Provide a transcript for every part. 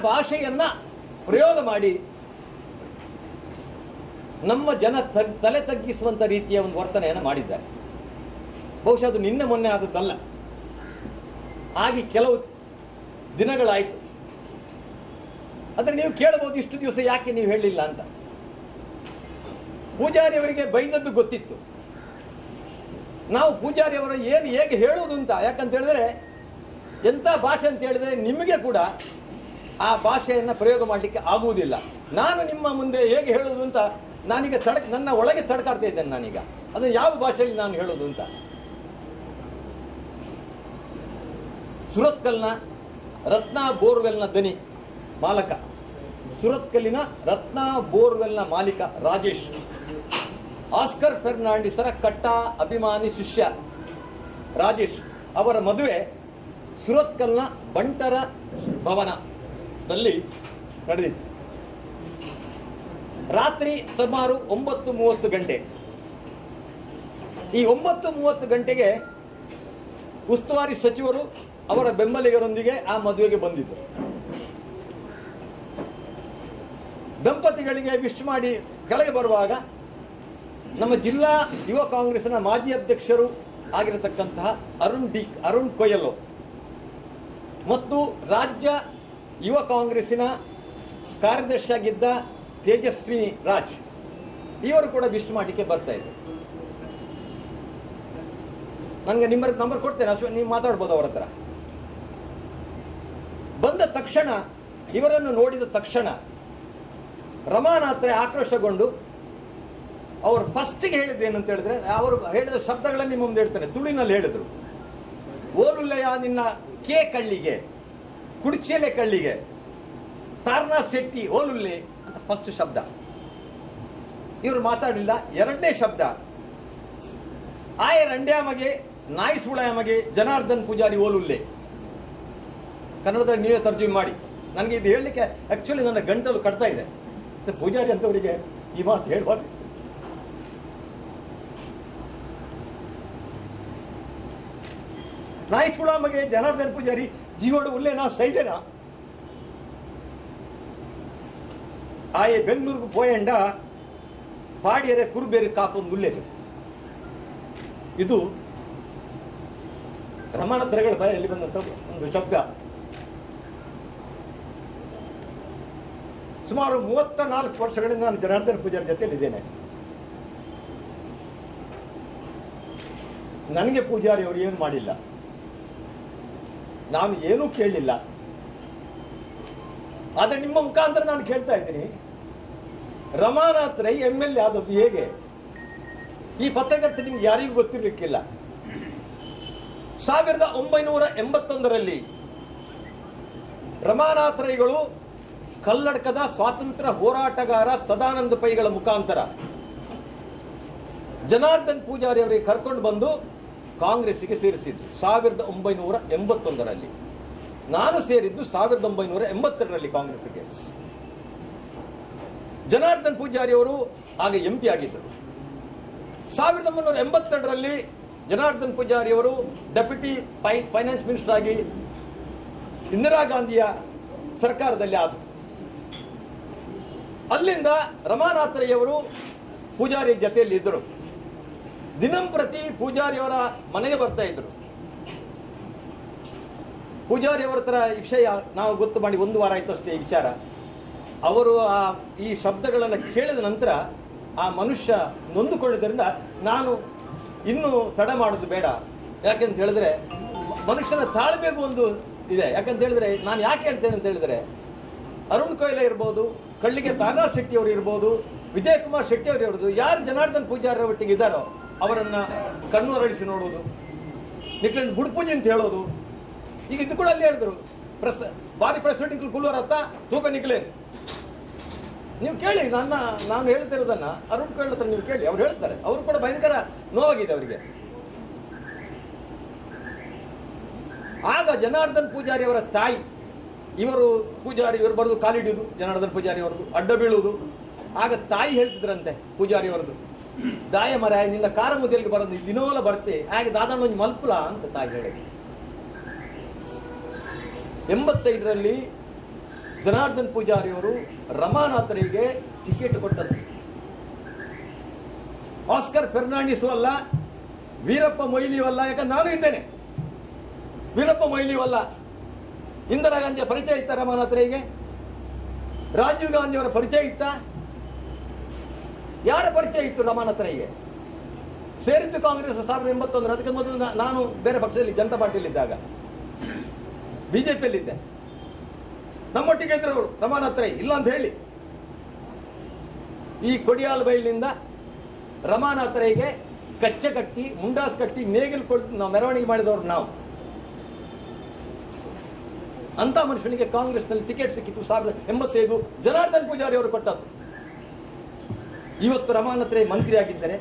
ಭಾಷೆಯನ್ನ ಪ್ರಯೋಗ ಮಾಡಿ ನಮ್ಮ ಜನ ತಲೆ ತಗ್ಗಿಸುವಂಥ ರೀತಿಯ ಒಂದು ವರ್ತನೆಯನ್ನು ಮಾಡಿದ್ದಾರೆ. ಬಹುಶಃ ಅದು ನಿನ್ನೆ ಮೊನ್ನೆ ಆದದ್ದಲ್ಲ, ಆಗಿ ಕೆಲವು ದಿನಗಳಾಯಿತು. ಆದರೆ ನೀವು ಕೇಳಬಹುದು, ಇಷ್ಟು ದಿವಸ ಯಾಕೆ ನೀವು ಹೇಳಲಿಲ್ಲ ಅಂತ. ಪೂಜಾರಿಯವರಿಗೆ ಬೈದದ್ದು ಗೊತ್ತಿತ್ತು. ನಾವು ಪೂಜಾರಿಯವರ ಏನು ಹೇಗೆ ಹೇಳುವುದು ಅಂತ, ಯಾಕಂತ ಹೇಳಿದ್ರೆ ಎಂಥ ಭಾಷೆ ಅಂತ ಹೇಳಿದರೆ ನಿಮಗೆ ಕೂಡ ಆ ಭಾಷೆಯನ್ನು ಪ್ರಯೋಗ ಮಾಡಲಿಕ್ಕೆ ಆಗುವುದಿಲ್ಲ. ನಾನು ನಿಮ್ಮ ಮುಂದೆ ಹೇಗೆ ಹೇಳೋದು ಅಂತ ನಾನೀಗ ನನ್ನ ಒಳಗೆ ತಡ್ಕಾಡ್ತಾ ಇದ್ದೇನೆ. ನಾನೀಗ ಅದನ್ನು ಯಾವ ಭಾಷೆಯಲ್ಲಿ ನಾನು ಹೇಳೋದು ಅಂತ. ಸುರತ್ಕಲ್ನ ರತ್ನ ಬೋರ್ವೆಲ್ನ ದನಿ ಮಾಲಕ, ಸುರತ್ಕಲ್ಲಿನ ರತ್ನ ಬೋರ್ವೆಲ್ನ ಮಾಲೀಕ ರಾಜೇಶ್, ಆಸ್ಕರ್ ಫೆರ್ನಾಂಡಿಸರ ಕಟ್ಟ ಅಭಿಮಾನಿ ಶಿಷ್ಯ ರಾಜೇಶ್ ಅವರ ಮದುವೆ ಸುರತ್ಕಲ್ನ ಬಂಟರ ಭವನದಲ್ಲಿ ನಡೆದಿತ್ತು. ರಾತ್ರಿ ಸುಮಾರು 9:30 ಗಂಟೆ. ಈ 9:30 ಗಂಟೆಗೆ ಉಸ್ತುವಾರಿ ಸಚಿವರು ಅವರ ಬೆಂಬಲಿಗರೊಂದಿಗೆ ಆ ಮದುವೆಗೆ ಬಂದಿದ್ದರು. ದಂಪತಿಗಳಿಗೆ ವಿಶ್ ಮಾಡಿ ಕೆಳಗೆ ಬರುವಾಗ ನಮ್ಮ ಜಿಲ್ಲಾ ಯುವ ಕಾಂಗ್ರೆಸ್ನ ಮಾಜಿ ಅಧ್ಯಕ್ಷರು ಆಗಿರತಕ್ಕಂತಹ ಅರುಣ್ ಕೊಯ್ಯಲೋ ಮತ್ತು ರಾಜ್ಯ ಯುವ ಕಾಂಗ್ರೆಸ್ಸಿನ ಕಾರ್ಯದರ್ಶಿಯಾಗಿದ್ದ ತೇಜಸ್ವಿನಿ ರಾಜ್ ಇವರು ಕೂಡ ವಿಶ್ ಮಾಡಲಿಕ್ಕೆ ಬರ್ತಾ ಇದ್ರು. ನನಗೆ ನಂಬರ್ ಕೊಡ್ತೇನೆ, ಅಷ್ಟು ನೀವು ಮಾತಾಡ್ಬೋದು ಅವರ ಹತ್ರ. ಬಂದ ತಕ್ಷಣ, ಇವರನ್ನು ನೋಡಿದ ತಕ್ಷಣ ರಮಾನಾಥ್ರೆ ಆಕ್ರೋಶಗೊಂಡು ಅವರು ಫಸ್ಟಿಗೆ ಹೇಳಿದ್ದೇನಂತ ಹೇಳಿದ್ರೆ, ಅವರು ಹೇಳಿದ ಶಬ್ದಗಳನ್ನು ನಿಮ್ಮ ಮುಂದೆ ಹೇಳ್ತೇನೆ. ತುಳುವಿನಲ್ಲಿ ಹೇಳಿದರು, ಓಲುಲ್ಲೆಯ ನಿನ್ನ ಕೆ ಕಳ್ಳಿಗೆ, ಕುಡ್ಚೆಲೆ ಕಳ್ಳಿಗೆ, ತಾರ್ನಾ ಶೆಟ್ಟಿ ಓಲುಲ್ಲೆ ಅಂತ ಫಸ್ಟ್ ಶಬ್ದ. ಇವರು ಮಾತಾಡಲಿಲ್ಲ. ಎರಡನೇ ಶಬ್ದ, ಆಯ ರಂಡ್ಯಾಮಗೆ ನಾಯಿ ಸುಳಾಯಮಗೆ ಜನಾರ್ದನ್ ಪೂಜಾರಿ ಓಲುಲ್ಲೆ. ಕನ್ನಡದಲ್ಲಿ ನೀವೇ ತರ್ಜುಮೆ ಮಾಡಿ. ನನಗೆ ಇದು ಹೇಳಲಿಕ್ಕೆ ಆ್ಯಕ್ಚುಲಿ ನನ್ನ ಗಂಟಲು ಕಟ್ತಾ ಇದೆ. ಪೂಜಾರಿ ಅಂತವರಿಗೆ ಈ ಮಾತು ಹೇಳಬಾರ್ದಿತ್ತು. ನಾಯಿ ಸುಳಾಮಗೆ ಜನಾರ್ದನ್ ಪೂಜಾರಿ ಜೀವೋಡು ಉಲ್ಲೆ ನಾವು ಸೈದೇನಾ ಆಯೆ ಬೆಂಗಳೂರಿಗೆ ಪೋಯಂಡ ಪಾಡಿಯರೆ ಕುರುಬೇರಿ ಕಾತೊಂದು ಉಲ್ಲೇದು. ಇದು ರಮಾನಾಥ್ರೆಗಳ ಬಾಯಲ್ಲಿ ಬಂದಂಥ ಒಂದು ಶಬ್ದ. ಸುಮಾರು 34 ವರ್ಷಗಳಿಂದ ನಾನು ಜನಾರ್ದನ್ ಪೂಜಾರಿ ಜೊತೆಯಲ್ಲಿದ್ದೇನೆ. ನನಗೆ ಪೂಜಾರಿ ಅವರು ಏನು ಮಾಡಿಲ್ಲ, ನಾನು ಏನೂ ಕೇಳಲಿಲ್ಲ. ಆದರೆ ನಿಮ್ಮ ಮುಖಾಂತರ ನಾನು ಕೇಳ್ತಾ ಇದ್ದೀನಿ, ರಮಾನಾಥ್ ರೈ MLA ಆದದ್ದು ಹೇಗೆ? ಈ ಪತ್ರಕರ್ತ ನಿಮ್ಗೆ ಯಾರಿಗೂ ಗೊತ್ತಿರಲಿಕ್ಕಿಲ್ಲ. 1981ರಲ್ಲಿ ರಮಾನಾಥ್ ರೈಗಳು ಕಲ್ಲಡ್ಕದ ಸ್ವಾತಂತ್ರ್ಯ ಹೋರಾಟಗಾರ ಸದಾನಂದ ಪೈಗಳ ಮುಖಾಂತರ ಜನಾರ್ದನ್ ಪೂಜಾರಿ ಅವರಿಗೆ ಕರ್ಕೊಂಡು ಬಂದು ಕಾಂಗ್ರೆಸ್ಸಿಗೆ ಸೇರಿಸಿದ್ದು 1981ರಲ್ಲಿ. ನಾನು ಸೇರಿದ್ದು 1982ರಲ್ಲಿ ಕಾಂಗ್ರೆಸ್ಸಿಗೆ. ಜನಾರ್ದನ್ ಪೂಜಾರಿ ಅವರು ಆಗ MP ಆಗಿದ್ದರು. 1982ರಲ್ಲಿ ಜನಾರ್ದನ್ ಪೂಜಾರಿ ಅವರು ಡೆಪ್ಯೂಟಿ ಫೈನಾನ್ಸ್ ಮಿನಿಸ್ಟರ್ ಆಗಿ ಇಂದಿರಾ ಗಾಂಧಿಯ ಸರ್ಕಾರದಲ್ಲಿ ಆದರು. ಅಲ್ಲಿಂದ ರಮಾನಾಥ್ ರೈ ಅವರು ಪೂಜಾರಿ ಜೊತೆಯಲ್ಲಿ ಇದ್ದರು. ದಿನಂಪ್ರತಿ ಪೂಜಾರಿಯವರ ಮನೆಗೆ ಬರ್ತಾ ಇದ್ರು. ಪೂಜಾರಿಯವರ ಥರ ವಿಷಯ ನಾವು ಗೊತ್ತು ಮಾಡಿ 1 ವಾರ ಆಯಿತು ಅಷ್ಟೇ ಈ ವಿಚಾರ. ಅವರು ಈ ಶಬ್ದಗಳನ್ನು ಕೇಳಿದ ನಂತರ ಆ ಮನುಷ್ಯ ನೊಂದುಕೊಂಡಿದ್ದರಿಂದ ನಾನು ಇನ್ನೂ ತಡ ಮಾಡೋದು ಬೇಡ. ಯಾಕೆಂತ ಹೇಳಿದ್ರೆ ಮನುಷ್ಯನ ತಾಳ್ಮೆಗೂ ಒಂದು ಇದೆ. ಯಾಕಂತ ಹೇಳಿದ್ರೆ ನಾನು ಯಾಕೆ ಹೇಳ್ತೇನೆ ಅಂತ ಹೇಳಿದ್ರೆ, ಅರುಣ್ ಕೊಯ್ಲೆ ಇರ್ಬೋದು, ಕಳ್ಳಿಗೆ ತಾರ್ನಾ ಶೆಟ್ಟಿ ಅವರು ಇರ್ಬೋದು, ವಿಜಯಕುಮಾರ್ ಶೆಟ್ಟಿ ಅವರು ಇರ್ಬೋದು, ಯಾರು ಜನಾರ್ದನ್ ಪೂಜಾರಿ ಒಟ್ಟಿಗೆ ಇದ್ದಾರೋ ಅವರನ್ನು ಕಣ್ಣು ಅರಳಿಸಿ ನೋಡೋದು, ನಿಕ್ಲಂಡು ಬುಡ್ಪೂಜಿ ಅಂತ ಹೇಳೋದು. ಈಗ ಇದು ಕೂಡ ಅಲ್ಲಿ ಹೇಳಿದ್ರು, ಬಾರಿ ಪ್ರೆಸಿಡೆಂಟ್ ಕುಲ್ಲೂರತ್ತ ತೂಪ ನಿಕ್ಲೇನ್. ನೀವು ಕೇಳಿ, ನಾನು ಹೇಳ್ತಿರೋದನ್ನ ಅರುಣ್ ಕೊಯ್ಲೆ ಹತ್ರ ನೀವು ಕೇಳಿ, ಅವ್ರು ಹೇಳ್ತಾರೆ. ಅವರು ಕೂಡ ಭಯಂಕರ ನೋವಾಗಿದೆ ಅವರಿಗೆ. ಆಗ ಜನಾರ್ದನ್ ಪೂಜಾರಿ ಅವರ ತಾಯಿ, ಇವರು ಬರೆದು ಕಾಲಿಡಿಯುವುದು, ಜನಾರ್ದನ್ ಪೂಜಾರಿ ಅವರದು ಅಡ್ಡ ಬೀಳುವುದು. ಆಗ ತಾಯಿ ಹೇಳ್ತಿದ್ರಂತೆ ಪೂಜಾರಿ ಅವರದು, ದಾಯ ಮರ ನಿನ್ನ ಕಾರ ಮುದಿಯಲ್ಲಿಗೆ ಬರೋದು ದಿನೋಲ ಬರ್ತೆ ಹಾಗೆ ದಾದಾನ ಒಂದು ಮಲ್ಪಲ ಅಂತ ತಾಯಿ ಹೇಳಿ. 85ರಲ್ಲಿ ಜನಾರ್ದನ್ ಪೂಜಾರಿ ಅವರು ರಮಾನಾಥರಿಗೆ ಟಿಕೆಟ್ ಕೊಟ್ಟದ್ದು. ಆಸ್ಕರ್ ಫೆರ್ನಾಂಡಿಸು ಅಲ್ಲ, ವೀರಪ್ಪ ಮೊಯ್ಲಿಯೂ ಅಲ್ಲ. ಯಾಕಂದ್ರೆ ನಾನು ಇದ್ದೇನೆ. ವೀರಪ್ಪ ಮೊಯ್ಲಿಯೂ ಅಲ್ಲ. ಇಂದಿರಾ ಗಾಂಧಿಯ ಪರಿಚಯ ಇತ್ತ ರಮಾನಾಥರಿಗೆ? ರಾಜೀವ್ ಗಾಂಧಿಯವರ ಪರಿಚಯ ಇತ್ತ? ಯಾರ ಪರಿಚಯ ಇತ್ತು ರಮಾನಾಥರಿಗೆ? ಸೇರಿದ್ದು ಕಾಂಗ್ರೆಸ್ 1981. ಅದಕ್ಕೆ ಮೊದಲು ನಾನು ಬೇರೆ ಪಕ್ಷದಲ್ಲಿ ಜನತಾ ಪಾರ್ಟಿಯಲ್ಲಿದ್ದಾಗ ಬಿಜೆಪಿಯಲ್ಲಿದ್ದೆ. ನಮ್ಮೊಟ್ಟಿಗೆ ಇದ್ರು ಅವರು ರಮಾನಾಥ್ ರೈ, ಇಲ್ಲ ಅಂತ ಹೇಳಿ. ಈ ಕೊಡಿಯಾಲ್ ಬೈಲಿನಿಂದ ರಮಾನಾಥ್ ರೈಗೆ ಕಚ್ಚೆ ಕಟ್ಟಿ, ಮುಂಡಾಸ್ ಕಟ್ಟಿ, ನೇಗಿಲು ಕೊಟ್ಟು ನಾವು ಮೆರವಣಿಗೆ ಮಾಡಿದವರು ನಾವು. ಅಂತ ಮನುಷ್ಯನಿಗೆ ಕಾಂಗ್ರೆಸ್ನಲ್ಲಿ ಟಿಕೆಟ್ ಸಿಕ್ಕಿತ್ತು 1985. ಜನಾರ್ದನ್ ಪೂಜಾರಿ ಅವರು ಕೊಟ್ಟದ್ದು. ಇವತ್ತು ರಮಾನಾಥ್ ರೈ ಮಂತ್ರಿ ಆಗಿದ್ದರೆ,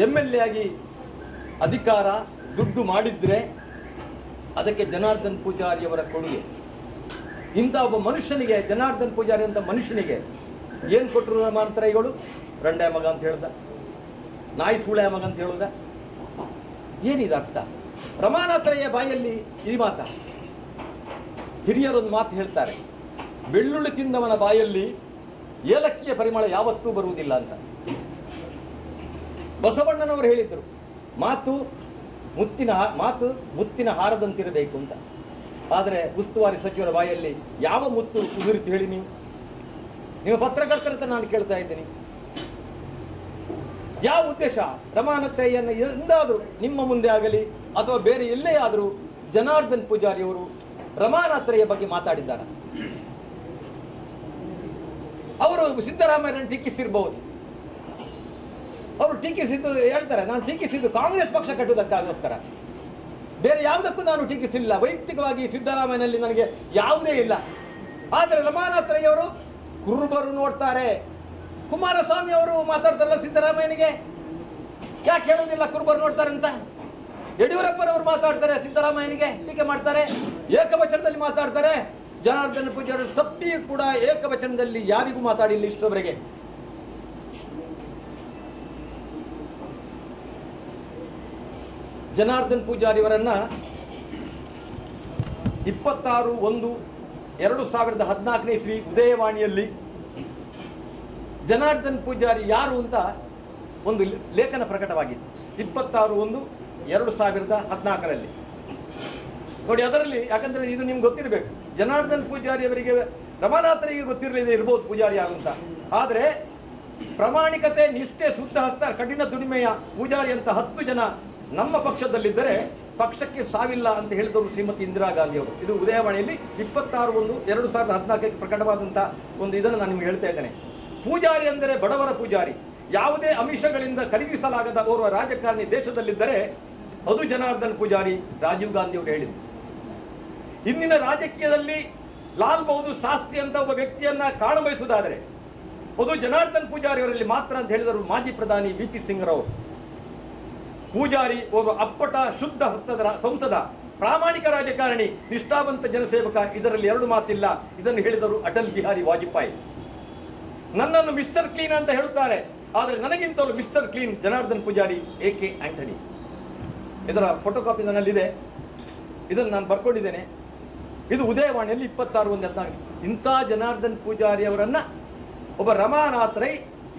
MLA ಆಗಿ ಅಧಿಕಾರ ದುಡ್ಡು ಮಾಡಿದ್ರೆ ಅದಕ್ಕೆ ಜನಾರ್ದನ್ ಪೂಜಾರಿಯವರ ಕೊಡುಗೆ. ಇಂಥ ಒಬ್ಬ ಮನುಷ್ಯನಿಗೆ, ಜನಾರ್ದನ್ ಪೂಜಾರಿ ಅಂತ ಮನುಷ್ಯನಿಗೆ ಏನು ಕೊಟ್ಟರು ರಮಾನಾಥ್ ರೈಗಳು? ರಂಡೆ ಮಗ ಅಂತ ಹೇಳ್ದ, ನಾಯಿ ಸೂಳೆ ಮಗ ಅಂತ ಹೇಳುದ? ಏನಿದೆ ಅರ್ಥ? ರಮಾನಾಥ್ ರೈಯ ಬಾಯಲ್ಲಿ ಈ ಮಾತ. ಹಿರಿಯರೊಂದು ಮಾತು ಹೇಳ್ತಾರೆ, ಬೆಳ್ಳುಳ್ಳಿ ತಿಂದವನ ಬಾಯಲ್ಲಿ ಏಲಕ್ಕಿಯ ಪರಿಮಳ ಯಾವತ್ತೂ ಬರುವುದಿಲ್ಲ ಅಂತ. ಬಸವಣ್ಣನವರು ಹೇಳಿದ್ರು, ಮಾತು ಮುತ್ತಿನ ಹಾರದಂತಿರಬೇಕು ಅಂತ. ಆದರೆ ಉಸ್ತುವಾರಿ ಸಚಿವರ ಬಾಯಲ್ಲಿ ಯಾವ ಮುತ್ತು ಉದುರಿತು ಹೇಳಿ? ನೀವು ಪತ್ರಕರ್ತರಂತ ನಾನು ಕೇಳ್ತಾ ಇದ್ದೀನಿ. ಯಾವ ಉದ್ದೇಶ? ರಮಾನಾಥ್ ರೈಯನ್ನು ಎಂದಾದರೂ ನಿಮ್ಮ ಮುಂದೆ ಆಗಲಿ ಅಥವಾ ಬೇರೆ ಎಲ್ಲೇ ಆದರೂ ಜನಾರ್ದನ್ ಪೂಜಾರಿ ಅವರು ರಮಾನಾಥ್ ರೈಯ ಬಗ್ಗೆ ಮಾತಾಡಿದ್ದಾರೆ? ಅವರು ಸಿದ್ದರಾಮಯ್ಯರನ್ನು ಟೀಕಿಸಿರಬಹುದು. ಅವರು ಟೀಕಿಸಿದ್ದು ಹೇಳ್ತಾರೆ, ನಾನು ಟೀಕಿಸಿದ್ದು ಕಾಂಗ್ರೆಸ್ ಪಕ್ಷ ಕಟ್ಟುವುದಕ್ಕಾಗೋಸ್ಕರ, ಬೇರೆ ಯಾವುದಕ್ಕೂ ನಾನು ಟೀಕಿಸಿಲ್ಲ. ವೈಯಕ್ತಿಕವಾಗಿ ಸಿದ್ದರಾಮಯ್ಯನಲ್ಲಿ ನನಗೆ ಯಾವುದೇ ಇಲ್ಲ. ಆದರೆ ರಮಾನಾಥ್ ರೈ ಅವರು ಕುರುಬರು ನೋಡ್ತಾರೆ. ಕುಮಾರಸ್ವಾಮಿ ಅವರು ಮಾತಾಡ್ತಾರಲ್ಲ ಸಿದ್ದರಾಮಯ್ಯನಿಗೆ, ಯಾಕೆ ಹೇಳೋದಿಲ್ಲ ಕುರುಬರು ನೋಡ್ತಾರೆ ಅಂತ? ಯಡಿಯೂರಪ್ಪನವರು ಮಾತಾಡ್ತಾರೆ, ಸಿದ್ದರಾಮಯ್ಯನಿಗೆ ಟೀಕೆ ಮಾಡ್ತಾರೆ, ಏಕವಚನದಲ್ಲಿ ಮಾತಾಡ್ತಾರೆ. ಜನಾರ್ದನ್ ಪೂಜಾರಿ ತಪ್ಪಿಯೂ ಕೂಡ ಏಕವಚನದಲ್ಲಿ ಯಾರಿಗೂ ಮಾತಾಡಿಲ್ಲ ಇಷ್ಟರವರೆಗೆ. ಜನಾರ್ದನ್ ಪೂಜಾರಿಯವರನ್ನ 26/1/2014 ಇಸ್ವಿ ಉದಯವಾಣಿಯಲ್ಲಿ ಜನಾರ್ದನ್ ಪೂಜಾರಿ ಯಾರು ಅಂತ ಒಂದು ಲೇಖನ ಪ್ರಕಟವಾಗಿತ್ತು. 26/1/2014 ನೋಡಿ. ಅದರಲ್ಲಿ, ಯಾಕಂದ್ರೆ ಇದು ನಿಮ್ಗೆ ಗೊತ್ತಿರಬೇಕು, ಜನಾರ್ದನ್ ಪೂಜಾರಿ ಅವರಿಗೆ ರಮಾನಾಥರಿಗೆ ಗೊತ್ತಿರಲಿದೆ ಇರ್ಬೋದು ಪೂಜಾರಿ ಯಾರು ಅಂತ. ಆದರೆ ಪ್ರಾಮಾಣಿಕತೆ, ನಿಷ್ಠೆ, ಶುದ್ಧ ಹಸ್ತ, ಕಠಿಣ ದುಡಿಮೆಯ ಪೂಜಾರಿ ಅಂತ 10 ಜನ ನಮ್ಮ ಪಕ್ಷದಲ್ಲಿದ್ದರೆ ಪಕ್ಷಕ್ಕೆ ಸಾವಿಲ್ಲ ಅಂತ ಹೇಳಿದವರು ಶ್ರೀಮತಿ ಇಂದಿರಾ ಗಾಂಧಿ ಅವರು. ಇದು ಉದಯವಾಣಿಯಲ್ಲಿ 26/1/2014 ಪ್ರಕಟವಾದಂಥ ಒಂದು ಇದನ್ನು ನಾನು ನಿಮ್ಗೆ ಹೇಳ್ತಾ ಇದ್ದೇನೆ. ಪೂಜಾರಿ ಅಂದರೆ ಬಡವರ ಪೂಜಾರಿ, ಯಾವುದೇ ಆಮಿಷಗಳಿಂದ ಖರೀದಿಸಲಾಗದ ಓರ್ವ ರಾಜಕಾರಣಿ ದೇಶದಲ್ಲಿದ್ದರೆ ಅದು ಜನಾರ್ದನ್ ಪೂಜಾರಿ. ರಾಜೀವ್ ಗಾಂಧಿ ಅವರು ಹೇಳಿದರು. ಇಂದಿನ ರಾಜಕೀಯದಲ್ಲಿ ಲಾಲ್ ಬಹದ್ದೂರ್ ಶಾಸ್ತ್ರಿ ಅಂತ ಒಬ್ಬ ವ್ಯಕ್ತಿಯನ್ನ ಕಾಣಬಯಸುವುದಾದರೆ ಅದು ಜನಾರ್ದನ್ ಪೂಜಾರಿ ಅವರಲ್ಲಿ ಮಾತ್ರ ಅಂತ ಹೇಳಿದರು ಮಾಜಿ ಪ್ರಧಾನಿ VP ಸಿಂಗ್ ರವರು. ಪೂಜಾರಿ ಓರ್ವ ಅಪ್ಪಟ ಶುದ್ಧ ಹಸ್ತದ ಸಂಸದ, ಪ್ರಾಮಾಣಿಕ ರಾಜಕಾರಣಿ, ನಿಷ್ಠಾವಂತ ಜನಸೇವಕ, ಇದರಲ್ಲಿ 2 ಮಾತಿಲ್ಲ. ಇದನ್ನು ಹೇಳಿದರು ಅಟಲ್ ಬಿಹಾರಿ ವಾಜಪೇಯಿ. ನನ್ನನ್ನು ಮಿಸ್ಟರ್ ಕ್ಲೀನ್ ಅಂತ ಹೇಳುತ್ತಾರೆ, ಆದರೆ ನನಗಿಂತಲೂ Mister Clean Janardhan Poojary, AK Antony. ಇದರ ಫೋಟೋ ಕಾಪಿ ನನ್ನಲ್ಲಿದೆ, ಇದನ್ನು ನಾನು ಬರ್ಕೊಂಡಿದ್ದೇನೆ. ಇದು ಉದಯವಾಣಿಯಲ್ಲಿ 26/1/2014. ಇಂಥ ಜನಾರ್ದನ್ ಪೂಜಾರಿ ಅವರನ್ನ ಒಬ್ಬ ರಮಾನಾಥ್ ರೈ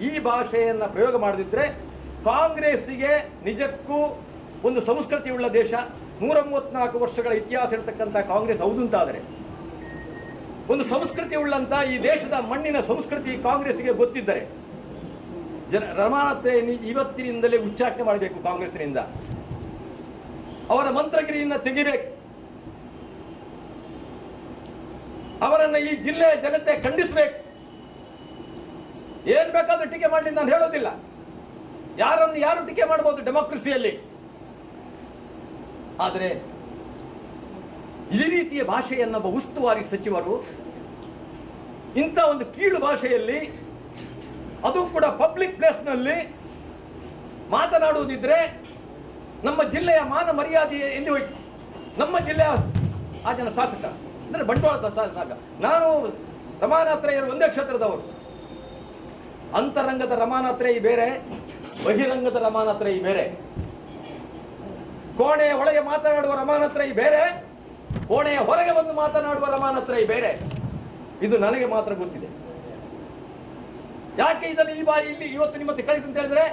ಈ ಭಾಷೆಯನ್ನು ಪ್ರಯೋಗ ಮಾಡದಿದ್ರೆ ಕಾಂಗ್ರೆಸ್ಸಿಗೆ ನಿಜಕ್ಕೂ ಒಂದು ಸಂಸ್ಕೃತಿ ಉಳ್ಳ ದೇಶ, 134 ವರ್ಷಗಳ ಇತಿಹಾಸ ಇರತಕ್ಕಂಥ ಕಾಂಗ್ರೆಸ್ ಹೌದು ಅಂತಾದರೆ, ಒಂದು ಸಂಸ್ಕೃತಿ ಉಳ್ಳಂತ ಈ ದೇಶದ ಮಣ್ಣಿನ ಸಂಸ್ಕೃತಿ ಕಾಂಗ್ರೆಸ್ಗೆ ಗೊತ್ತಿದ್ದರೆ ರಮಾನಾಥ್ ರೈ ಇವತ್ತಿನಿಂದಲೇ ಉಚ್ಚಾಟನೆ ಮಾಡಬೇಕು. ಕಾಂಗ್ರೆಸ್ನಿಂದ ಅವರ ಮಂತ್ರಗಿರಿಯನ್ನು ತೆಗಿಬೇಕು. ಅವರನ್ನ ಈ ಜಿಲ್ಲೆಯ ಜನತೆ ಖಂಡಿಸಬೇಕು. ಏನ್ ಬೇಕಾದ್ರೂ ಟೀಕೆ ಮಾಡಲಿ ನಾನು ಹೇಳೋದಿಲ್ಲ. ಯಾರು ಟೀಕೆ ಮಾಡಬಹುದು ಡೆಮೋಕ್ರಸಿಯಲ್ಲಿ. ಆದರೆ ಈ ರೀತಿಯ ಭಾಷೆಯನ್ನ ಉಸ್ತುವಾರಿ ಸಚಿವರು ಇಂಥ ಒಂದು ಕೀಳು ಭಾಷೆಯಲ್ಲಿ, ಅದು ಕೂಡ ಪಬ್ಲಿಕ್ ಪ್ಲೇಸ್ನಲ್ಲಿ ಮಾತನಾಡುವುದಿದ್ರೆ ನಮ್ಮ ಜಿಲ್ಲೆಯ ಮಾನ ಮರ್ಯಾದೆ ಎಲ್ಲಿ ಹೋಯ್ತು? ನಮ್ಮ ಜಿಲ್ಲೆಯ ಆ ಜನ ಶಾಸಕ ಅಂದ್ರೆ ಬಂಡವಾಳ ಶಾಸಕ. ನಾನು ರಮಾನಾಥ್ ರೈ ಒಂದೇ ಕ್ಷೇತ್ರದವರು. ಅಂತರಂಗದ ರಮಾನಾಥ್ ರೈ ಬೇರೆ, ಬಹಿರಂಗದ ರಮಾನಾಥ್ ರೈ ಬೇರೆ. ಕೋಣೆಯ ಒಳಗೆ ಮಾತನಾಡುವ ರಮಾನಾಥ್ ರೈ ಬೇರೆ, ಕೋಣೆಯ ಹೊರಗೆ ಬಂದು ಮಾತನಾಡುವ ರಮಾನಾಥ್ ರೈ ಬೇರೆ. ಇದು ನನಗೆ ಮಾತ್ರ ಗೊತ್ತಿದೆ. ಯಾಕೆ ಇದನ್ನು ಈ ಬಾರಿ ಇಲ್ಲಿ ಇವತ್ತು ನಿಮ್ಮ ಕಳಿತು ಅಂತ ಹೇಳಿದ್ರೆ,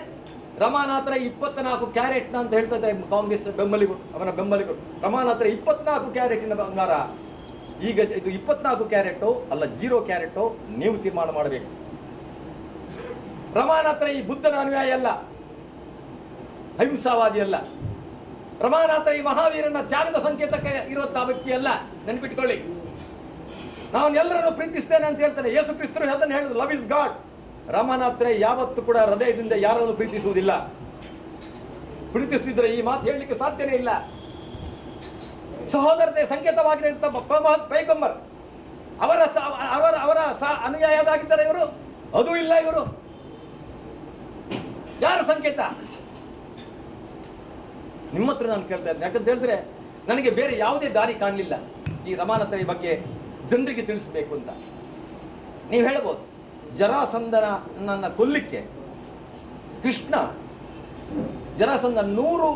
ರಮಾನಾಥರ 24 ಕ್ಯಾರೆಟ್ನ ಅಂತ ಹೇಳ್ತಾ ಇದ್ದಾರೆ ಕಾಂಗ್ರೆಸ್ ಬೆಂಬಲಿಗರು, ಅವನ ಬೆಂಬಲಿಗರು. ರಮಾನಾಥರ 24 ಕ್ಯಾರೆಟಿನ ಬಂಗಾರ, ಈಗ ಇದು 24 ಕ್ಯಾರೆಟೋ ಅಲ್ಲ 0 ಕ್ಯಾರೆಟೋ ನೀವು ತೀರ್ಮಾನ ಮಾಡಬೇಕು. ರಮಾನಾಥರ ಈ ಬುದ್ಧನ ಅನುಯಾಯಿ ಅಲ್ಲ, ಅಹಿಂಸಾವಾದಿ ಅಲ್ಲ. ರಮಾನಾಥ ಈ ಮಹಾವೀರನ ತ್ಯಾಗದ ಸಂಕೇತಕ್ಕೆ ಇರುವಂತಹ ವ್ಯಕ್ತಿ ಅಲ್ಲ, ನೆನ್ಪಿಟ್ಕೊಳ್ಳಿ. ನಾನು ಎಲ್ಲರನ್ನು ಪ್ರೀತಿಸ್ತೇನೆ ಅಂತ ಹೇಳ್ತಾನೆ. ಯೇಸು ಕ್ರಿಸ್ತರು ಅದನ್ನು ಹೇಳಿದ್ರು, ಲವ್ ಇಸ್ ಗಾಡ್. ರಮಾನಾಥ್ರೆ ಯಾವತ್ತೂ ಕೂಡ ಹೃದಯದಿಂದ ಯಾರನ್ನು ಪ್ರೀತಿಸುವುದಿಲ್ಲ. ಪ್ರೀತಿಸುತ್ತಿದ್ರೆ ಈ ಮಾತು ಹೇಳಲಿಕ್ಕೆ ಸಾಧ್ಯನೇ ಇಲ್ಲ. ಸಹೋದರತೆ ಸಂಕೇತವಾಗಿರುವಂತಹ ಪೈಗಂಬರ್ ಅವರ ಅನುಯಾಯದಾಗಿದ್ದಾರೆ ಇವರು, ಅದೂ ಇಲ್ಲ. ಇವರು ಯಾರ ಸಂಕೇತ? ನಿಮ್ಮ ಹತ್ರ ನಾನು ಕೇಳ್ತಾ ಇದ್ದೇನೆ. ಯಾಕಂತ ಹೇಳಿದ್ರೆ ನನಗೆ ಬೇರೆ ಯಾವುದೇ ದಾರಿ ಕಾಣಲಿಲ್ಲ ಈ ರಮಾನಾಥರ ಬಗ್ಗೆ ಜನರಿಗೆ ತಿಳಿಸಬೇಕು ಅಂತ. ನೀವು ಹೇಳ್ಬೋದು, ಜರಾಸಂಧನನ್ನ ಕೊಲ್ಲಿಕ್ಕೆ ಕೃಷ್ಣ ಜರಾಸಂಧ 100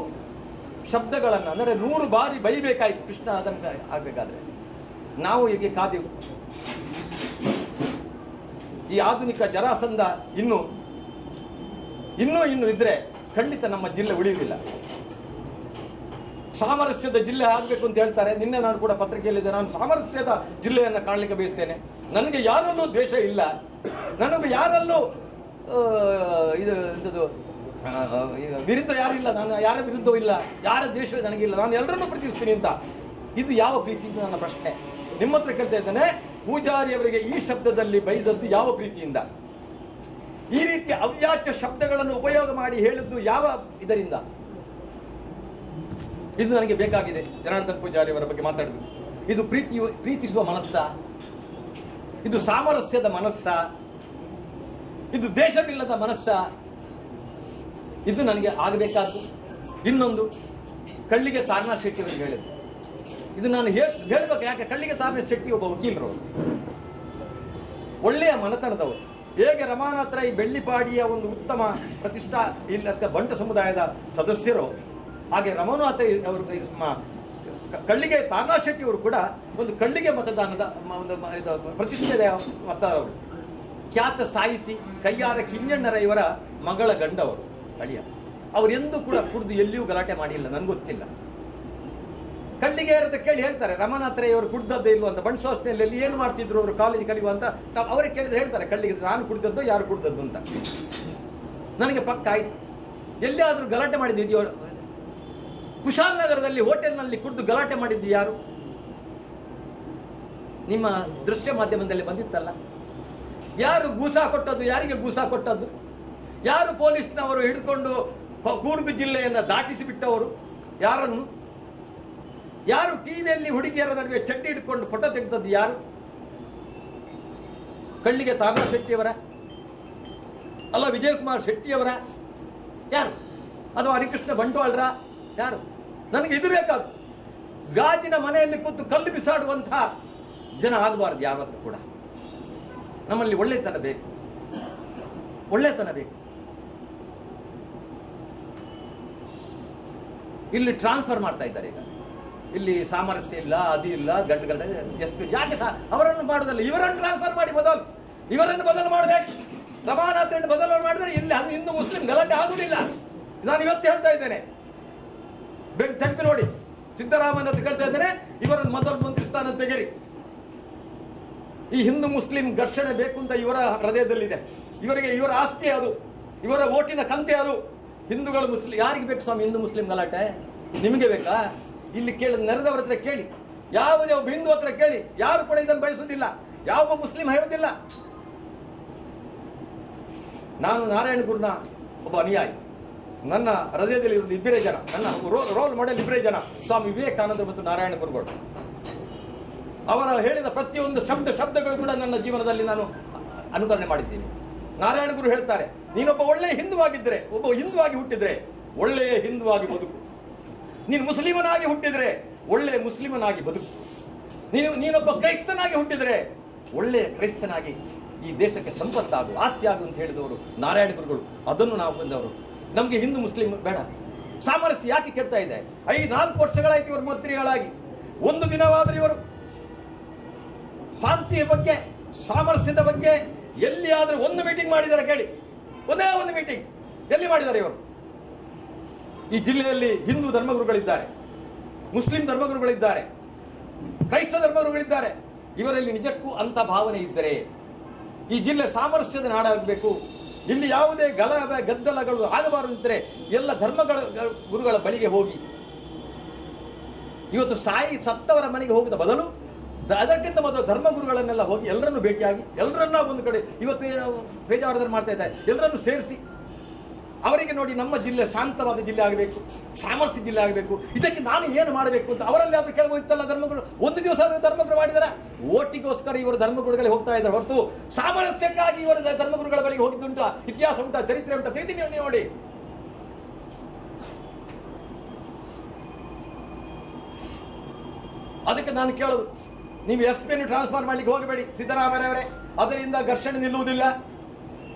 ಶಬ್ದಗಳನ್ನು ಅಂದರೆ 100 ಬಾರಿ ಬೈಬೇಕಾಯ್ತು ಕೃಷ್ಣ ಅದನ್ನು ಆಗ್ಬೇಕಾದ್ರೆ. ನಾವು ಹೀಗೆ ಕಾದೆವು. ಈ ಆಧುನಿಕ ಜರಾಸಂಧ ಇನ್ನೂ ಇದ್ರೆ ಖಂಡಿತ ನಮ್ಮ ಜಿಲ್ಲೆ ಉಳಿಯುವುದಿಲ್ಲ. ಸಾಮರಸ್ಯದ ಜಿಲ್ಲೆ ಆಗಬೇಕು ಅಂತ ಹೇಳ್ತಾರೆ. ನಿನ್ನೆ ನಾನು ಕೂಡ ಪತ್ರಿಕೆಯಲ್ಲಿದ್ದೆ, ನಾನು ಸಾಮರಸ್ಯದ ಜಿಲ್ಲೆಯನ್ನು ಕಾಣಲಿಕ್ಕೆ ಬಯಸ್ತೇನೆ. ನನಗೆ ಯಾರಲ್ಲೂ ದ್ವೇಷ ಇಲ್ಲ, ನನಗೆ ಯಾರಲ್ಲೂ ವಿರುದ್ಧ ಯಾರಿಲ್ಲ, ನಾನು ಯಾರ ವಿರುದ್ಧವೂ ಇಲ್ಲ, ಯಾರ ದ್ವೇಷವೂ ನನಗಿಲ್ಲ, ನಾನು ಎಲ್ಲರನ್ನೂ ಪ್ರೀತಿಸ್ತೀನಿ ಅಂತ. ಇದು ಯಾವ ಪ್ರೀತಿ ಅಂತ ನನ್ನ ಪ್ರಶ್ನೆ. ನಿಮ್ಮ ಹತ್ರ ಕೇಳ್ತಾ ಇದ್ದೇನೆ, ಪೂಜಾರಿಯವರಿಗೆ ಈ ಶಬ್ದದಲ್ಲಿ ಬೈದದ್ದು ಯಾವ ಪ್ರೀತಿಯಿಂದ? ಈ ರೀತಿಯ ಅವ್ಯಾಚ್ಯ ಶಬ್ದಗಳನ್ನು ಉಪಯೋಗ ಮಾಡಿ ಹೇಳಿದ್ದು ಯಾವ ಇದರಿಂದ? ಇದು ನನಗೆ ಬೇಕಾಗಿದೆ. ಜನಾರ್ದನ್ ಪೂಜಾರಿ ಅವರ ಬಗ್ಗೆ ಮಾತಾಡಿದ್ರು. ಇದು ಪ್ರೀತಿಸುವ ಮನಸ್ಸ? ಇದು ಸಾಮರಸ್ಯದ ಮನಸ್ಸ? ಇದು ದೇಶವಿಲ್ಲದ ಮನಸ್ಸ? ಇದು ನನಗೆ ಆಗಬೇಕಾದ್ದು. ಇನ್ನೊಂದು, ಕಳ್ಳಿಗೆ ತಾರನಾಥ್ ಶೆಟ್ಟಿ ಅವರಿಗೆ ಹೇಳಿದ್ರು. ಇದು ನಾನು ಹೇಳ್ಬೇಕು. ಯಾಕೆ? ಕಳ್ಳಿಗೆ ತಾರನಾಥ್ ಶೆಟ್ಟಿ ಒಬ್ಬ ವಕೀಲರು, ಒಳ್ಳೆಯ ಮನತನದವರು. ಹೇಗೆ ರಮಾನಾಥರ ಈ ಬೆಳ್ಳಿಪಾಡಿಯ ಒಂದು ಉತ್ತಮ ಪ್ರತಿಷ್ಠಾ ಇಲ್ಲದ ಬಂಟ ಸಮುದಾಯದ ಸದಸ್ಯರು, ಹಾಗೆ ರಮಾನಾಥ ಅವರು ಕಳ್ಳಿಗೆ ತಾರನಾಥ್ ಶೆಟ್ಟಿ ಅವರು ಕೂಡ ಒಂದು ಕಳ್ಳಿಗೆ ಮತದಾನದ ಒಂದು ಪ್ರತಿಷ್ಠೆಯ ಮತದಾರರು. ಖ್ಯಾತ ಸಾಹಿತಿ ಕಯ್ಯಾರ ಕಿಂಜಣ್ಣರ ಇವರ ಮಗಳ ಗಂಡವರು, ಅಳಿಯ. ಅವರೆಂದೂ ಕೂಡ ಕುಡಿದು ಎಲ್ಲಿಯೂ ಗಲಾಟೆ ಮಾಡಿಲ್ಲ, ನನಗೆ ಗೊತ್ತಿಲ್ಲ. ಕಳ್ಳಿಗೆ ಇರೋದ ಕೇಳಿ ಹೇಳ್ತಾರೆ, ರಮಾನಾಥರೇ ಇವರು ಕುಡ್ದದ್ದೇ ಇಲ್ವ ಅಂತ. ಬಂಡ್ಸೋಸ್ನಲ್ಲಿ ಏನು ಮಾಡ್ತಿದ್ರು ಅವರು ಕಾಲೇಜ್ ಕಲಿಯುವಂತ ಅವರೇ ಕೇಳಿದ್ರೆ ಹೇಳ್ತಾರೆ, ಕಳ್ಳಿಗೆ ನಾನು ಕುಡ್ದದ್ದು ಯಾರು ಕುಡ್ದದ್ದು ಅಂತ. ನನಗೆ ಪಕ್ಕ ಆಯ್ತು. ಎಲ್ಲಿಯಾದರೂ ಗಲಾಟೆ ಮಾಡಿದ್ದಿದೆಯೋ? ಕುಶಾಲನಗರದಲ್ಲಿ ಹೋಟೆಲ್ನಲ್ಲಿ ಕುಡಿದು ಗಲಾಟೆ ಮಾಡಿದ್ದು ಯಾರು? ನಿಮ್ಮ ದೃಶ್ಯ ಮಾಧ್ಯಮದಲ್ಲಿ ಬಂದಿತ್ತಲ್ಲ. ಯಾರು ಗೂಸಾ ಕೊಟ್ಟದ್ದು? ಯಾರಿಗೆ ಗೂಸಾ ಕೊಟ್ಟದ್ದು? ಯಾರು ಪೊಲೀಸ್ನವರು ಹಿಡ್ಕೊಂಡು ಕೂರ್ಗು ಜಿಲ್ಲೆಯನ್ನು ದಾಟಿಸಿ ಬಿಟ್ಟವರು? ಯಾರನ್ನು? ಯಾರು ಟಿವಿಯಲ್ಲಿ ಹುಡುಗಿಯರ ನಡುವೆ ಚಡ್ಡಿ ಹಿಡ್ಕೊಂಡು ಫೋಟೋ ತೆಗೆದದ್ದು ಯಾರು? ಕಳ್ಳಿಗೆ ತಾರನಾಥ್ ಶೆಟ್ಟಿಯವರ ಅಲ್ಲ ವಿಜಯಕುಮಾರ್ ಶೆಟ್ಟಿಯವರ? ಯಾರು? ಅಥವಾ ಹರಿಕೃಷ್ಣ ಬಂಟ್ವಾಳರ? ಯಾರು? ನನಗೆ ಇದು ಬೇಕಾದ್ದು. ಗಾಜಿನ ಮನೆಯಲ್ಲಿ ಕೂತು ಕಲ್ಲು ಬಿಸಾಡುವಂತಹ ಜನ ಆಗಬಾರ್ದು ಯಾವತ್ತೂ ಕೂಡ. ನಮ್ಮಲ್ಲಿ ಒಳ್ಳೆತನ ಬೇಕು, ಒಳ್ಳೆತನ ಬೇಕು. ಇಲ್ಲಿ ಟ್ರಾನ್ಸ್ಫರ್ ಮಾಡ್ತಾ ಇದ್ದಾರೆ. ಈಗ ಇಲ್ಲಿ ಸಾಮರಸ್ಯ ಇಲ್ಲ, ಅದು ಇಲ್ಲ, ಗಡ್ಡ ಎಷ್ಟು ಯಾಕೆ ಅವರನ್ನು ಮಾಡೋದಲ್ಲ, ಇವರನ್ನು ಟ್ರಾನ್ಸ್ಫರ್ ಮಾಡಿ ಇವರನ್ನು ಬದಲು ಮಾಡಬೇಕು. ರಮಾನಾಥರನ್ನು ಬದಲು ಮಾಡಿದ್ರೆ ಇಲ್ಲಿ ಅದು ಹಿಂದೂ ಮುಸ್ಲಿಂ ಗಲಾಟೆ ಆಗುವುದಿಲ್ಲ. ನಾನು ಇವತ್ತು ಹೇಳ್ತಾ ಇದ್ದೇನೆ, ತೆಗೆದು ನೋಡಿ. ಸಿದ್ದರಾಮಯ್ಯ ಹತ್ರ ಕೇಳ್ತಾ ಇದ್ದೇನೆ, ಇವರನ್ನು ಮೊದಲು ಮಂತ್ರಿ ಸ್ಥಾನ ತೆಗೆರಿ. ಈ ಹಿಂದೂ ಮುಸ್ಲಿಂ ಘರ್ಷಣೆ ಬೇಕು ಅಂತ ಇವರ ಹೃದಯದಲ್ಲಿದೆ. ಇವರ ಆಸ್ತಿ ಅದು, ಇವರ ಓಟಿನ ಕಂತೆ ಅದು. ಹಿಂದೂಗಳು ಮುಸ್ಲಿಂ ಯಾರಿಗೆ ಬೇಕು ಸ್ವಾಮಿ ಹಿಂದೂ ಮುಸ್ಲಿಂ ಗಲಾಟೆ? ನಿಮಗೆ ಬೇಕಾ? ಇಲ್ಲಿ ನೆರೆದವರ ಹತ್ರ ಕೇಳಿ, ಯಾವುದೇ ಒಬ್ಬ ಹಿಂದೂ ಹತ್ರ ಕೇಳಿ, ಯಾರು ಕೂಡ ಇದನ್ನು ಬಯಸುವುದಿಲ್ಲ, ಯಾವೊಬ್ಬ ಮುಸ್ಲಿಂ ಹೇಳುವುದಿಲ್ಲ. ನಾನು ನಾರಾಯಣ ಗುರುನ ಒಬ್ಬ ಅನುಯಾಯಿ. ನನ್ನ ಹೃದಯದಲ್ಲಿ ಇರುವುದು ಇಬ್ಬರೇ ಜನ, ನನ್ನ ರೋಲ್ ಮಾಡೆಲ್ ಇಬ್ಬರೇ ಜನ, ಸ್ವಾಮಿ ವಿವೇಕಾನಂದರು ಮತ್ತು ನಾರಾಯಣ ಗುರುಗಳು. ಅವರ ಹೇಳಿದ ಪ್ರತಿಯೊಂದು ಶಬ್ದಗಳು ಕೂಡ ನನ್ನ ಜೀವನದಲ್ಲಿ ನಾನು ಅನುಕರಣೆ ಮಾಡಿದ್ದೀನಿ. ನಾರಾಯಣ ಗುರು ಹೇಳ್ತಾರೆ, ನೀನೊಬ್ಬ ಒಳ್ಳೆಯ ಹಿಂದುವಾಗಿದ್ದರೆ, ಒಬ್ಬ ಹಿಂದುವಾಗಿ ಹುಟ್ಟಿದ್ರೆ ಒಳ್ಳೆಯ ಹಿಂದುವಾಗಿ ಬದುಕು. ನೀನು ಮುಸ್ಲಿಮನಾಗಿ ಹುಟ್ಟಿದ್ರೆ ಒಳ್ಳೆಯ ಮುಸ್ಲಿಮನಾಗಿ ಬದುಕು. ನೀನೊಬ್ಬ ಕ್ರೈಸ್ತನಾಗಿ ಹುಟ್ಟಿದ್ರೆ ಒಳ್ಳೆಯ ಕ್ರೈಸ್ತನಾಗಿ ಈ ದೇಶಕ್ಕೆ ಸಂಪತ್ತಾಗು, ಆಸ್ತಿ ಆಗು ಅಂತ ಹೇಳಿದವರು ನಾರಾಯಣ ಗುರುಗಳು. ಅದನ್ನು ನಾವು ಬಂದವರು. ನಮಗೆ ಹಿಂದೂ ಮುಸ್ಲಿಂ ಬೇಡ. ಸಾಮರಸ್ಯ ಯಾಕೆ ಕೆಡ್ತಾ ಇದೆ? 4 ವರ್ಷಗಳಾಯ್ತು ಇವರು ಮಂತ್ರಿಗಳಾಗಿ. ಒಂದು ದಿನವಾದರೂ ಇವರು ಶಾಂತಿಯ ಬಗ್ಗೆ ಸಾಮರಸ್ಯದ ಬಗ್ಗೆ ಎಲ್ಲಿಯಾದರೂ ಒಂದು ಮೀಟಿಂಗ್ ಮಾಡಿದ್ದಾರೆ ಕೇಳಿ, ಒಂದೇ ಒಂದು ಮೀಟಿಂಗ್ ಎಲ್ಲಿ ಮಾಡಿದ್ದಾರೆ ಇವರು? ಈ ಜಿಲ್ಲೆಯಲ್ಲಿ ಹಿಂದೂ ಧರ್ಮಗುರುಗಳಿದ್ದಾರೆ, ಮುಸ್ಲಿಂ ಧರ್ಮಗುರುಗಳಿದ್ದಾರೆ, ಕ್ರೈಸ್ತ ಧರ್ಮಗುರುಗಳಿದ್ದಾರೆ. ಇವರಲ್ಲಿ ನಿಜಕ್ಕೂ ಅಂತ ಭಾವನೆ ಇದ್ದರೆ ಈ ಜಿಲ್ಲೆ ಸಾಮರಸ್ಯದ ನಾಡಾಗಬೇಕು, ಇಲ್ಲಿ ಯಾವುದೇ ಗದ್ದಲಗಳು ಆಗಬಾರದಿದ್ದರೆ ಎಲ್ಲ ಧರ್ಮಗಳ ಗುರುಗಳ ಬಳಿಗೆ ಹೋಗಿ, ಇವತ್ತು ಸತ್ತವರ ಮನೆಗೆ ಹೋಗದ ಬದಲು ಅದಕ್ಕಿಂತ ಮೊದಲು ಧರ್ಮಗುರುಗಳನ್ನೆಲ್ಲ ಹೋಗಿ ಎಲ್ಲರನ್ನು ಭೇಟಿಯಾಗಿ ಎಲ್ಲರನ್ನ ಒಂದು ಕಡೆ ಇವತ್ತು ಬೇಜಾರದಲ್ಲಿ ಮಾಡ್ತಾ ಇದ್ದಾರೆ, ಎಲ್ಲರನ್ನು ಸೇರಿಸಿ ಅವರಿಗೆ ನೋಡಿ ನಮ್ಮ ಜಿಲ್ಲೆ ಶಾಂತವಾದ ಜಿಲ್ಲೆ ಆಗಬೇಕು, ಸಾಮರಸ್ಯ ಜಿಲ್ಲೆ ಆಗಬೇಕು, ಇದಕ್ಕೆ ನಾನು ಏನು ಮಾಡಬೇಕು ಅಂತ ಅವರಲ್ಲಿ ಆದರೂ ಕೇಳಬಹುದಿತ್ತಲ್ಲ ಧರ್ಮಗುರು. ಒಂದು ದಿವಸ ಆದರೂ ಧರ್ಮಗುರು ಮಾಡಿದರೆ ಓಟಿಗೋಸ್ಕರ ಇವರು ಧರ್ಮಗುರುಗಳಿಗೆ ಹೋಗ್ತಾ ಇದ್ದಾರೆ ಹೊರತು ಸಾಮರಸ್ಯಕ್ಕಾಗಿ ಇವರು ಧರ್ಮಗುರುಗಳ ಬಳಿಗೆ ಹೋಗಿದ್ದುಂಟ, ಇತಿಹಾಸ ಉಂಟಾ, ಚರಿತ್ರೆ ಉಂಟಾ ತಿಳಿತೀನಿ ನೋಡಿ. ಅದಕ್ಕೆ ನಾನು ಕೇಳೋದು, ನೀವು SP ಟ್ರಾನ್ಸ್ಫರ್ ಮಾಡಲಿಕ್ಕೆ ಹೋಗಬೇಡಿ ಸಿದ್ದರಾಮಯ್ಯವರೇ, ಅದರಿಂದ ಘರ್ಷಣೆ ನಿಲ್ಲುವುದಿಲ್ಲ.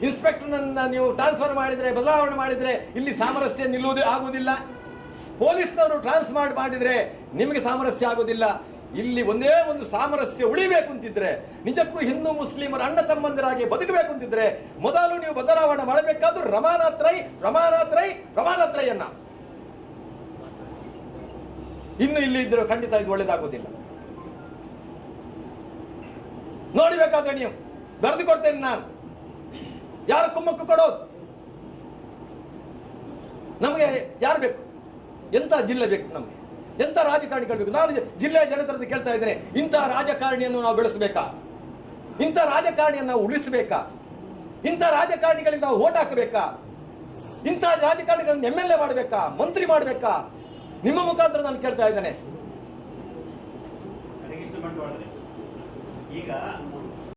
ಇನ್ಸ್ಪೆಕ್ಟರ್ನನ್ನ ನೀವು ಟ್ರಾನ್ಸ್ಫರ್ ಮಾಡಿದರೆ, ಬದಲಾವಣೆ ಮಾಡಿದರೆ ಇಲ್ಲಿ ಸಾಮರಸ್ಯ ಆಗುವುದಿಲ್ಲ. ಪೊಲೀಸ್ನವರು ಟ್ರಾನ್ಸ್ಫರ್ ಮಾಡಿದರೆ ನಿಮಗೆ ಸಾಮರಸ್ಯ ಆಗುವುದಿಲ್ಲ. ಇಲ್ಲಿ ಒಂದೇ ಒಂದು ಸಾಮರಸ್ಯ ಉಳಿಬೇಕು ಅಂತಿದ್ರೆ, ನಿಜಕ್ಕೂ ಹಿಂದೂ ಮುಸ್ಲಿಮರ ಅಣ್ಣ ತಮ್ಮಂದಿರಾಗಿ ಬದುಕಬೇಕು ಅಂತಿದ್ರೆ ಮೊದಲು ನೀವು ಬದಲಾವಣೆ ಮಾಡಬೇಕಾದ್ರೂ ರಮಾನಾತ್ರಯನ್ನ. ಇನ್ನು ಇಲ್ಲಿ ಇದ್ರೆ ಖಂಡಿತ ಇದು ಒಳ್ಳೇದಾಗುವುದಿಲ್ಲ. ನೋಡಬೇಕಾದ್ರೆ ನೀವು ಬರೆದು ಕೊಡ್ತೇನೆ ನಾನು, ಯಾರು ಕುಮ್ಮಕ್ಕು ಕೊಡೋದು? ನಮಗೆ ಯಾರು ಬೇಕು? ಎಂತ ಜಿಲ್ಲೆ ಬೇಕು ನಮಗೆ? ಎಂತ ರಾಜಕಾರಣಿಗಳು ಬೇಕು? ನಾನು ಜಿಲ್ಲೆಯ ಜನತರ ಕೇಳ್ತಾ ಇದ್ದೇನೆ, ಇಂಥ ರಾಜಕಾರಣಿಯನ್ನು ನಾವು ಬೆಳೆಸಬೇಕಾ? ಇಂಥ ರಾಜಕಾರಣಿಯನ್ನು ನಾವು ಉಳಿಸಬೇಕಾ? ಇಂಥ ರಾಜಕಾರಣಿಗಳಿಂದ ನಾವು ಓಟ್ ಹಾಕಬೇಕಾ? ಇಂಥ ರಾಜಕಾರಣಿಗಳನ್ನು MLA ಮಾಡಬೇಕಾ, ಮಂತ್ರಿ ಮಾಡಬೇಕಾ? ನಿಮ್ಮ ಮುಖಾಂತರ ನಾನು ಕೇಳ್ತಾ ಇದ್ದೇನೆ. ಈಗ